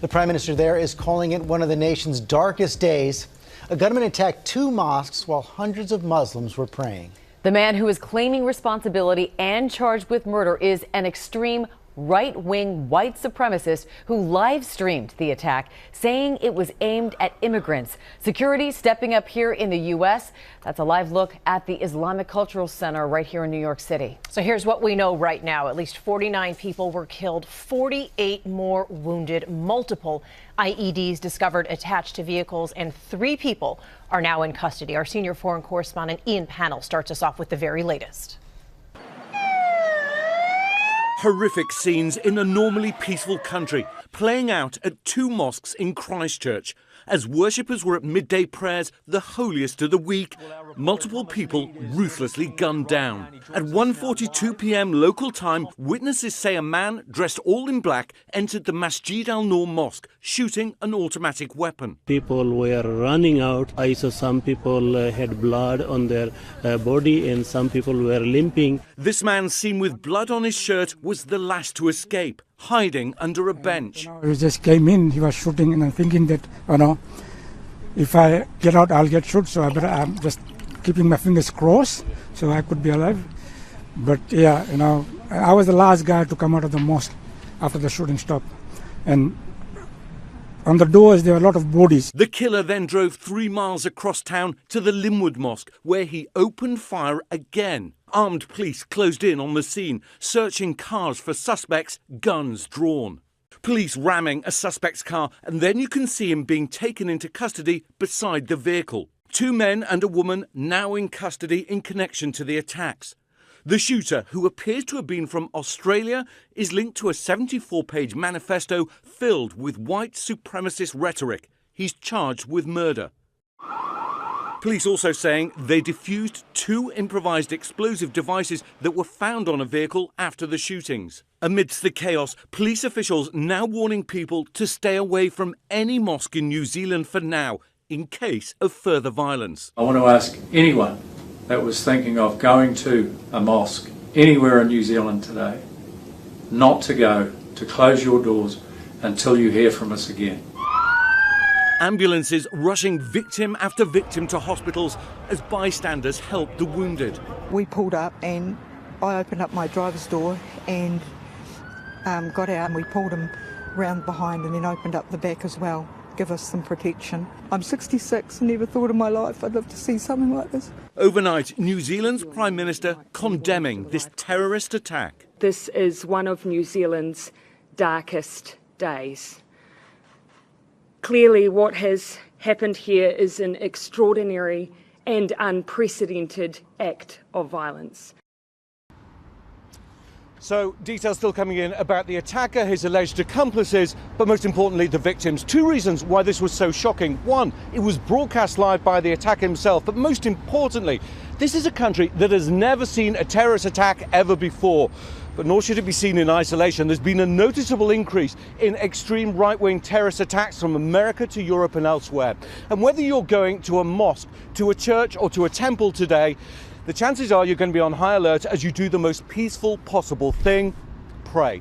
The prime minister there is calling it one of the nation's darkest days. A gunman attacked 2 mosques while hundreds of Muslims were praying. The man who is claiming responsibility and charged with murder is an extreme right-wing white supremacist who live-streamed the attack, saying it was aimed at immigrants. Security stepping up here in the U.S. That's a live look at the Islamic Cultural Center right here in New York City. So here's what we know right now. At least 49 people were killed, 48 more wounded, multiple IEDs discovered attached to vehicles, and 3 people are now in custody. Our senior foreign correspondent Ian Pannell starts us off with the very latest. Horrific scenes in a normally peaceful country playing out at 2 mosques in Christchurch. As worshippers were at midday prayers, the holiest of the week, multiple people ruthlessly gunned down. At 1:42 p.m. local time, witnesses say a man dressed all in black entered the Masjid Al-Noor mosque, shooting an automatic weapon. People were running out. I saw some people had blood on their body and some people were limping. This man, seen with blood on his shirt, was the last to escape, hiding under a bench. He just came in, he was shooting, and I'm thinking that, if I get out, I'll get shot. So I'm just keeping my fingers crossed so I could be alive. But yeah, I was the last guy to come out of the mosque after the shooting stopped. And on the doors, there were a lot of bodies. The killer then drove 3 miles across town to the Linwood Mosque, where he opened fire again. Armed police closed in on the scene, searching cars for suspects, guns drawn. Police ramming a suspect's car, and then you can see him being taken into custody beside the vehicle. 2 men and a woman now in custody in connection to the attacks. The shooter, who appears to have been from Australia, is linked to a 74-page manifesto filled with white supremacist rhetoric. He's charged with murder. Police also saying they defused 2 improvised explosive devices that were found on a vehicle after the shootings. Amidst the chaos, police officials now warning people to stay away from any mosque in New Zealand for now, in case of further violence. I want to ask anyone that was thinking of going to a mosque anywhere in New Zealand today not to go, to close your doors until you hear from us again. Ambulances rushing victim after victim to hospitals as bystanders help the wounded. We pulled up and I opened up my driver's door and got out, and we pulled him round behind and then opened up the back as well, give us some protection. I'm 66 and never thought in my life I'd live to see something like this. Overnight, New Zealand's Prime Minister condemning this terrorist attack. This is one of New Zealand's darkest days. Clearly, what has happened here is an extraordinary and unprecedented act of violence. So, details still coming in about the attacker, his alleged accomplices, but most importantly, the victims. 2 reasons why this was so shocking. 1, it was broadcast live by the attacker himself, but most importantly, this is a country that has never seen a terrorist attack ever before. But nor should it be seen in isolation. There's been a noticeable increase in extreme right-wing terrorist attacks from America to Europe and elsewhere. And whether you're going to a mosque, to a church or to a temple today, the chances are you're going to be on high alert as you do the most peaceful possible thing: pray.